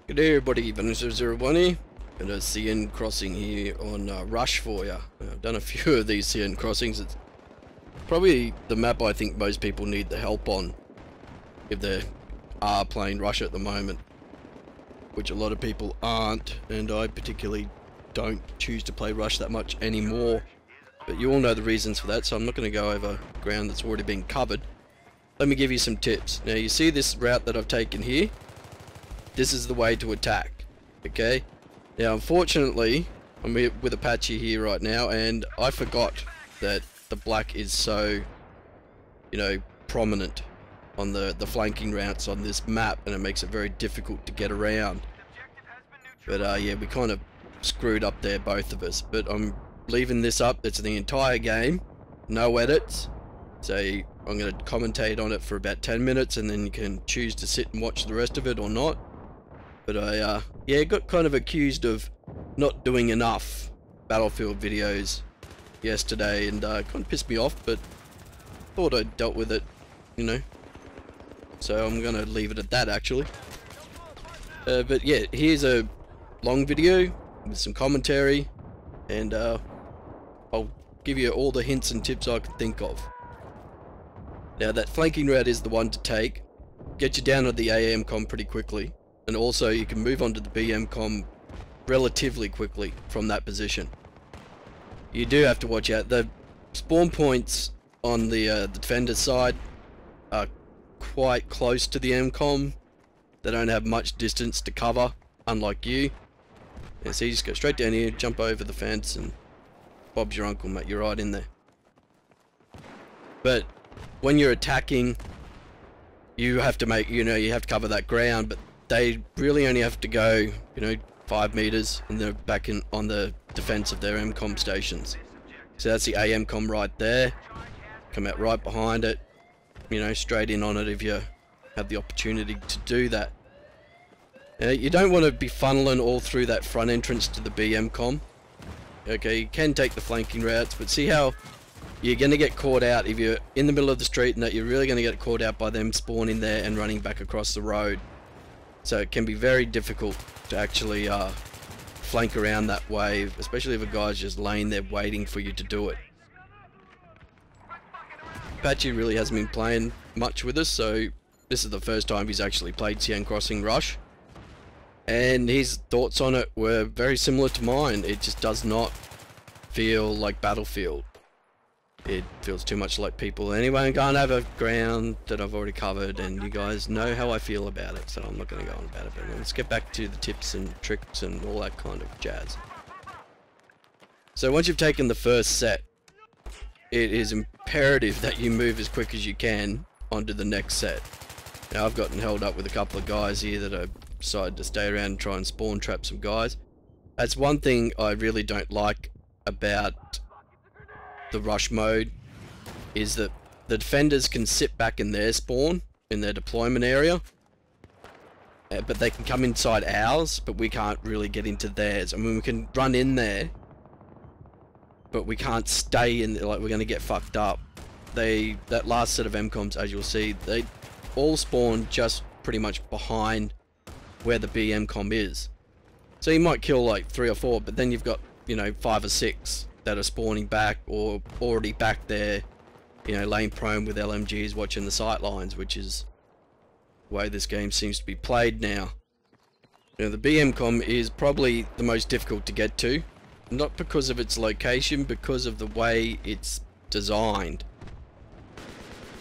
Good day everybody, Venom001 here, and a CN crossing here on Rush for you. I've done a few of these CN crossings. It's probably the map I think most people need the help on if they are playing Rush at the moment, which a lot of people aren't, and I particularly don't choose to play Rush that much anymore. But you all know the reasons for that, so I'm not going to go over ground that's already been covered. Let me give you some tips. Now you see this route that I've taken here? This is the way to attack, okay? Now unfortunately, I'm with Apache here right now, and I forgot that the black is so, you know, prominent on the flanking routes on this map, and it makes it very difficult to get around. But yeah, we kind of screwed up there, both of us. But I'm leaving this up. It's the entire game, no edits. So I'm going to commentate on it for about 10 minutes, and then you can choose to sit and watch the rest of it or not. But I, yeah, got kind of accused of not doing enough Battlefield videos yesterday, and kind of pissed me off, but thought I'd dealt with it, you know. So I'm going to leave it at that, actually. But yeah, here's a long video with some commentary, and I'll give you all the hints and tips I could think of. Now, that flanking route is the one to take. Get you down to the AM com pretty quickly. And also you can move on to the BM com relatively quickly from that position. You do have to watch out. The spawn points on the defender side are quite close to the MCOM. They don't have much distance to cover, unlike you. Yeah, so you just go straight down here, jump over the fence, and Bob's your uncle, mate. You're right in there. But when you're attacking, you have to make, you know, you have to cover that ground, but they really only have to go, you know, 5 meters, and they're back in on the defense of their MCOM stations. So that's the AMCOM right there. Come out right behind it, you know, straight in on it if you have the opportunity to do that. You don't want to be funneling all through that front entrance to the BMCOM. Okay, you can take the flanking routes, but see how you're going to get caught out if you're in the middle of the street, and that you're really going to get caught out by them spawning there and running back across the road. So it can be very difficult to actually flank around that wave, especially if a guy's just laying there waiting for you to do it. Apache really hasn't been playing much with us, so this is the first time he's actually played CN Crossing Rush. And his thoughts on it were very similar to mine. It just does not feel like Battlefield. It feels too much like people. Anyway, I'm going over ground that I've already covered, and you guys know how I feel about it, so I'm not going to go on about it. But let's get back to the tips and tricks and all that kind of jazz. So once you've taken the first set, it is imperative that you move as quick as you can onto the next set. Now I've gotten held up with a couple of guys here that have decided to stay around and try and spawn trap some guys. That's one thing I really don't like about the rush mode, is that the defenders can sit back in their spawn, in their deployment area, but they can come inside ours, but we can't really get into theirs. I mean, we can run in there, but we can't stay in there, like we're going to get fucked up. That last set of MCOMs, as you'll see, they all spawn just pretty much behind where the BMCOM is. So you might kill like 3 or 4, but then you've got, you know, 5 or 6 that are spawning back or already back there, you know, laying prone with LMGs watching the sight lines, which is the way this game seems to be played now. You know, the BMCOM is probably the most difficult to get to, not because of its location, because of the way it's designed.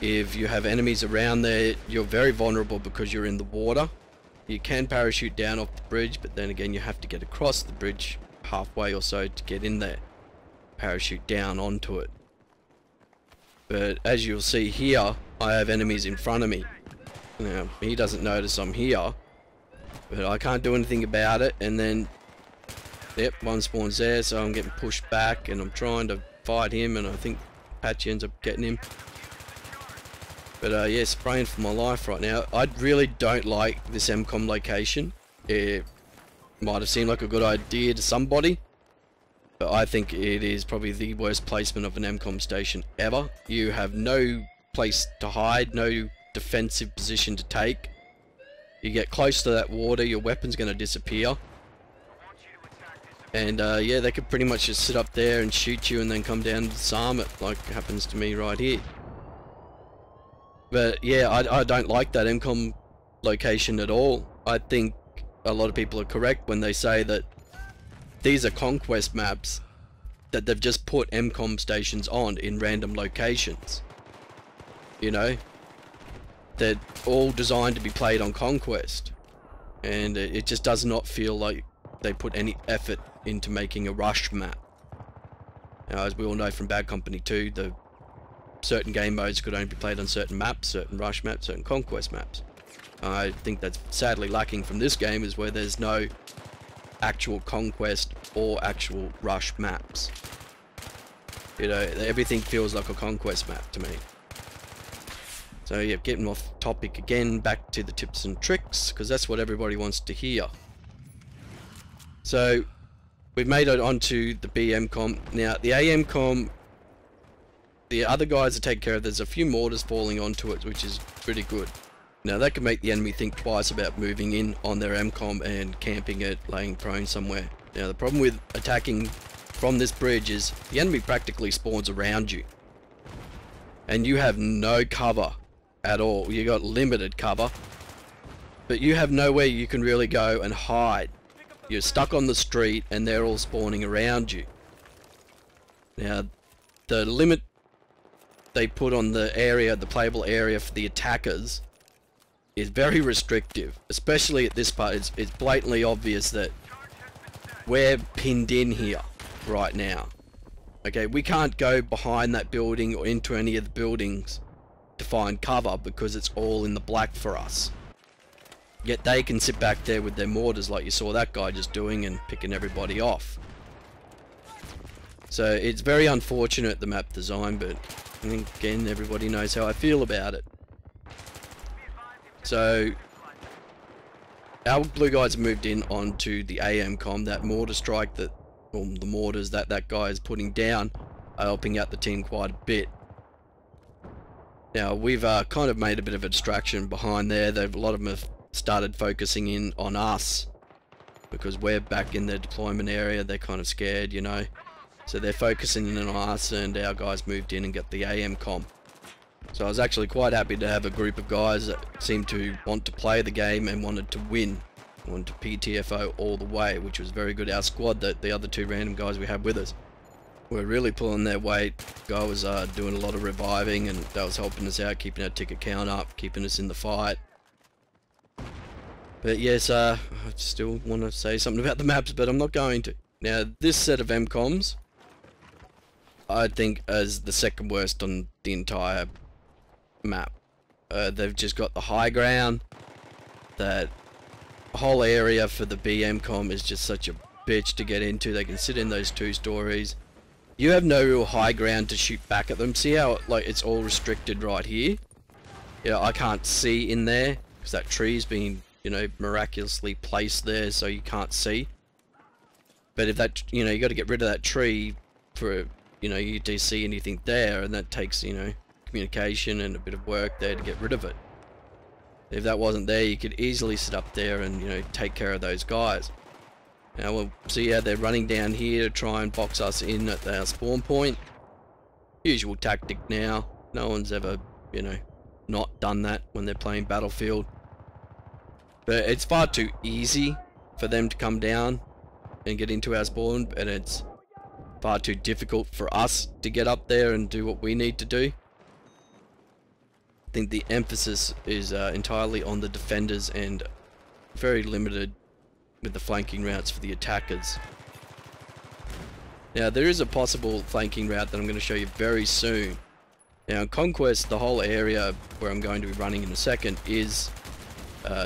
If you have enemies around there, you're very vulnerable because you're in the water. You can parachute down off the bridge, but then again you have to get across the bridge halfway or so to get in there. Parachute down onto it. But as you'll see here, I have enemies in front of me. Now, he doesn't notice I'm here, but I can't do anything about it, and then, yep, one spawns there, so I'm getting pushed back, and I'm trying to fight him, and I think Apache ends up getting him. But yeah, spraying for my life right now. I really don't like this MCOM location. It might have seemed like a good idea to somebody, but I think it is probably the worst placement of an MCOM station ever. You have no place to hide, no defensive position to take. You get close to that water, your weapon's going to disappear. And yeah, they could pretty much just sit up there and shoot you and then come down and disarm it, like happens to me right here. But yeah, I don't like that MCOM location at all. I think a lot of people are correct when they say that these are conquest maps that they've just put MCOM stations on in random locations. You know, they're all designed to be played on conquest, and it just does not feel like they put any effort into making a rush map. Now, as we all know from Bad Company 2, the certain game modes could only be played on certain maps, certain rush maps, certain conquest maps. I think that's sadly lacking from this game, is where there's no actual conquest or actual rush maps. You know, everything feels like a conquest map to me. So yeah, getting off topic again, back to the tips and tricks, because that's what everybody wants to hear. So we've made it onto the BMCOM. Now the AMCOM, the other guys are taken care of. There's a few mortars falling onto it, which is pretty good. Now that can make the enemy think twice about moving in on their MCOM and camping it, laying prone somewhere. Now the problem with attacking from this bridge is the enemy practically spawns around you, and you have no cover at all. You got limited cover, but you have nowhere you can really go and hide. You're stuck on the street and they're all spawning around you. Now the limit they put on the area, the playable area for the attackers, is very restrictive, especially at this part. It's blatantly obvious that we're pinned in here right now. Okay, we can't go behind that building or into any of the buildings to find cover because it's all in the black for us. Yet they can sit back there with their mortars like you saw that guy just doing and picking everybody off. So it's very unfortunate, the map design, but again, everybody knows how I feel about it. So our blue guys have moved in onto the AMCOM. That mortar strike that, well, the mortars that guy is putting down are helping out the team quite a bit. Now we've kind of made a bit of a distraction behind there. A lot of them have started focusing in on us because we're back in their deployment area. They're kind of scared, you know. So they're focusing in on us, and our guys moved in and got the AMCOM. So I was actually quite happy to have a group of guys that seemed to want to play the game and wanted to win. Wanted to PTFO all the way, which was very good. Our squad, the other two random guys we had with us, were really pulling their weight. The guy was doing a lot of reviving, and that was helping us out, keeping our ticket count up, keeping us in the fight. But yes, I still want to say something about the maps, but I'm not going to. Now, this set of MCOMs, I think, is the second worst on the entire map. They've just got the high ground. That whole area for the BMCOM is just such a bitch to get into. They can sit in those 2 stories. You have no real high ground to shoot back at them. See how like it's all restricted right here? Yeah, I can't see in there because that tree's been, you know, miraculously placed there so you can't see. But if that, you know, you got to get rid of that tree for, you know, you to see anything there, and that takes, you know, communication and a bit of work there to get rid of it. If that wasn't there, you could easily sit up there and, you know, take care of those guys. Now we'll see how they're running down here to try and box us in at our spawn point. Usual tactic now. No one's ever, you know, not done that when they're playing Battlefield. But it's far too easy for them to come down and get into our spawn, and it's far too difficult for us to get up there and do what we need to do. I think the emphasis is entirely on the defenders and very limited with the flanking routes for the attackers. Now there is a possible flanking route that I'm going to show you very soon. Now in Conquest, the whole area where I'm going to be running in a second is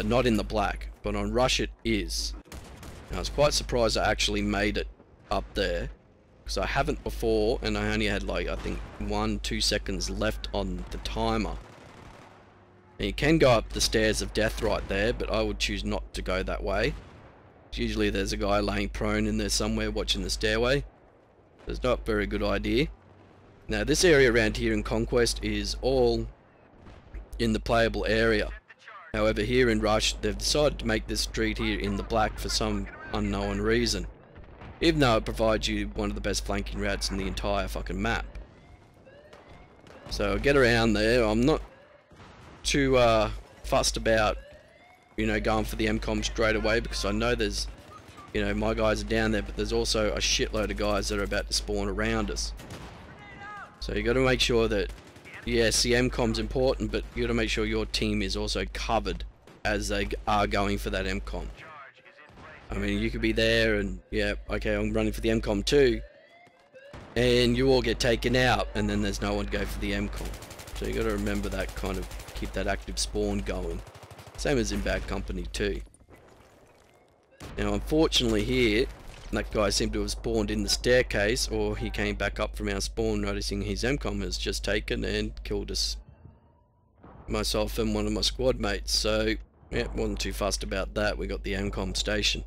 not in the black, but on Rush it is. Now, I was quite surprised I actually made it up there, because I haven't before, and I only had like, I think 1-2 seconds left on the timer. And you can go up the stairs of death right there, but I would choose not to go that way. Usually there's a guy laying prone in there somewhere watching the stairway. It's not a very good idea. Now this area around here in Conquest is all in the playable area. However, here in Rush, they've decided to make this street here in the black for some unknown reason. Even though it provides you one of the best flanking routes in the entire fucking map. So get around there. I'm not too fussed about, you know, going for the MCOM straight away, because I know there's, you know, my guys are down there, but there's also a shitload of guys that are about to spawn around us. So you got to make sure that, yes, the MCOM's important, but you got to make sure your team is also covered as they are going for that MCOM. I mean, you could be there and, yeah, okay, I'm running for the MCOM too, and you all get taken out, and then there's no one to go for the MCOM. So you got to remember that, kind of keep that active spawn going. Same as in Bad Company too. Now, unfortunately here, that guy seemed to have spawned in the staircase, or he came back up from our spawn noticing his MCOM has just taken and killed us. Myself and one of my squad mates, so yeah, wasn't too fussed about that. We got the MCOM station.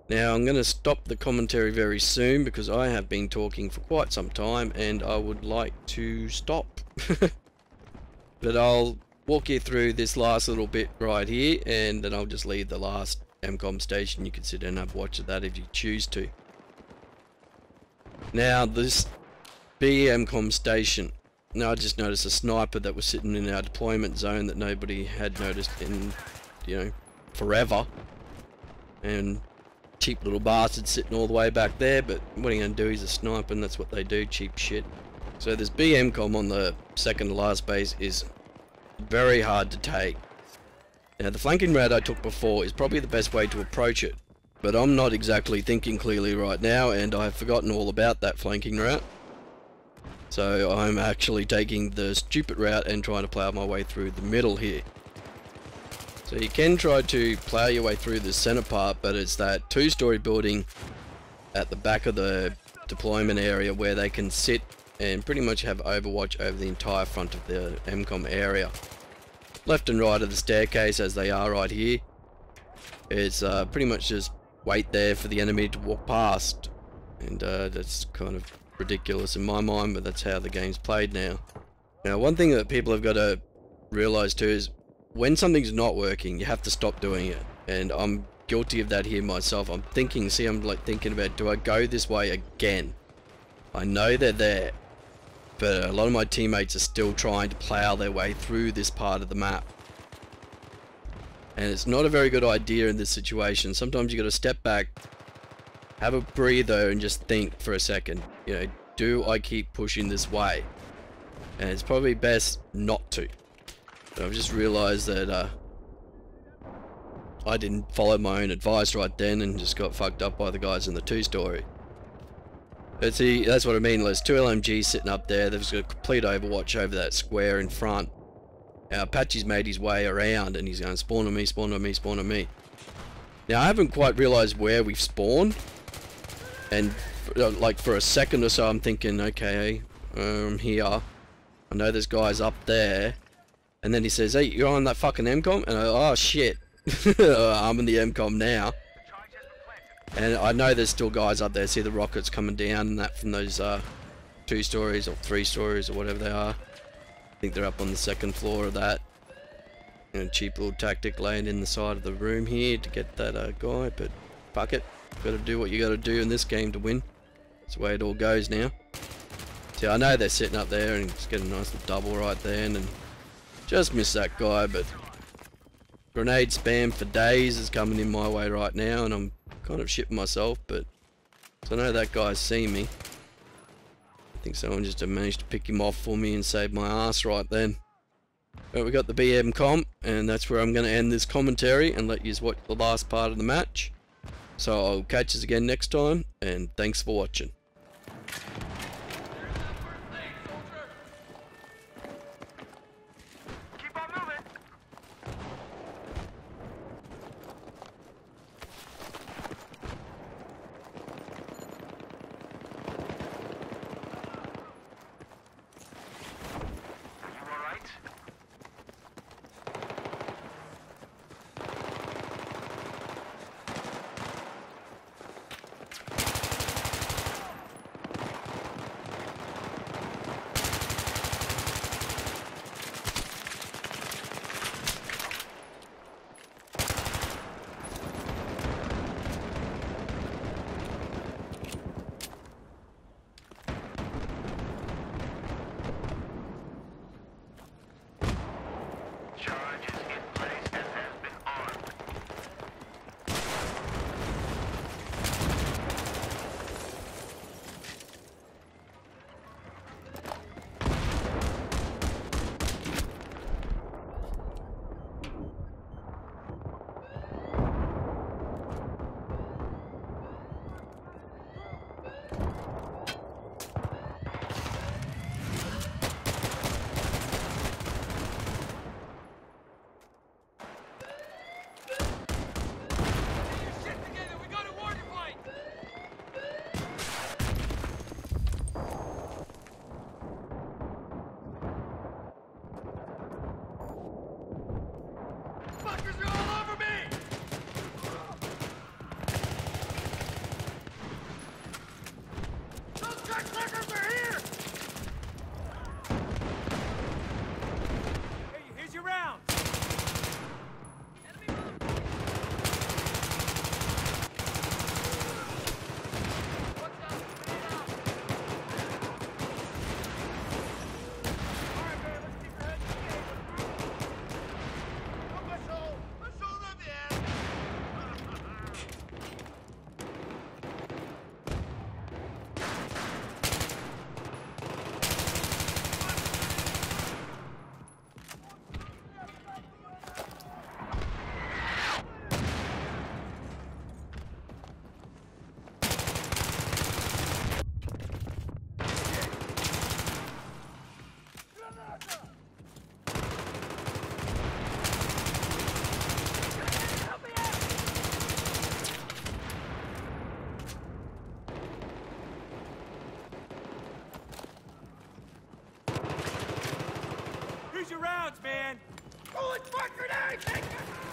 Now I'm going to stop the commentary very soon because I have been talking for quite some time and I would like to stop. But I'll walk you through this last little bit right here, and then I'll just leave the last MCOM station. You can sit and have a watch of that if you choose to. Now this BMCOM station. Now I just noticed a sniper that was sitting in our deployment zone that nobody had noticed in, you know, forever. And cheap little bastard sitting all the way back there, but what are you going to do? He's a sniper and that's what they do, cheap shit. So this BMCOM on the second to last base is very hard to take. Now the flanking route I took before is probably the best way to approach it, but I'm not exactly thinking clearly right now and I've forgotten all about that flanking route. So I'm actually taking the stupid route and trying to plow my way through the middle here. So you can try to plow your way through the center part, but it's that two-story building at the back of the deployment area where they can sit and pretty much have overwatch over the entire front of the MCOM area. Left and right of the staircase, as they are right here, it's pretty much just wait there for the enemy to walk past, and that's kind of ridiculous in my mind, but that's how the game's played now. Now one thing that people have got to realize too is when something's not working, you have to stop doing it, and I'm guilty of that here myself. I'm thinking, see, I'm like thinking about, do I go this way again? I know they're there, but a lot of my teammates are still trying to plow their way through this part of the map. And it's not a very good idea in this situation. Sometimes you got to step back, have a breather, and just think for a second. You know, do I keep pushing this way? And it's probably best not to. But I've just realised that I didn't follow my own advice right then and just got fucked up by the guys in the two-story. But see, that's what I mean. There's two LMGs sitting up there. There's a complete overwatch over that square in front. Now Apache's made his way around and he's going spawn on me, spawn on me, spawn on me. Now I haven't quite realised where we've spawned, and like for a second or so I'm thinking, okay, here. I know there's guys up there, and then he says, hey, you're on that fucking MCOM? And I, oh shit, I'm in the MCOM now. And I know there's still guys up there. See the rockets coming down and that from those 2 stories or 3 stories or whatever they are. I think they're up on the 2nd floor of that. You know, cheap little tactic laying in the side of the room here to get that guy, but fuck it. Gotta do what you gotta do in this game to win. That's the way it all goes now. See, I know they're sitting up there and just get a nice little double right there, and then just miss that guy, but grenade spam for days is coming in my way right now, and I'm kind of shitting myself, but so I know that guy's seen me. I think someone just managed to pick him off for me and save my ass right then. But we got the BM comp, and that's where I'm going to end this commentary and let you watch the last part of the match. So I'll catch you again next time, and thanks for watching. rounds, man! Rolling smart grenade!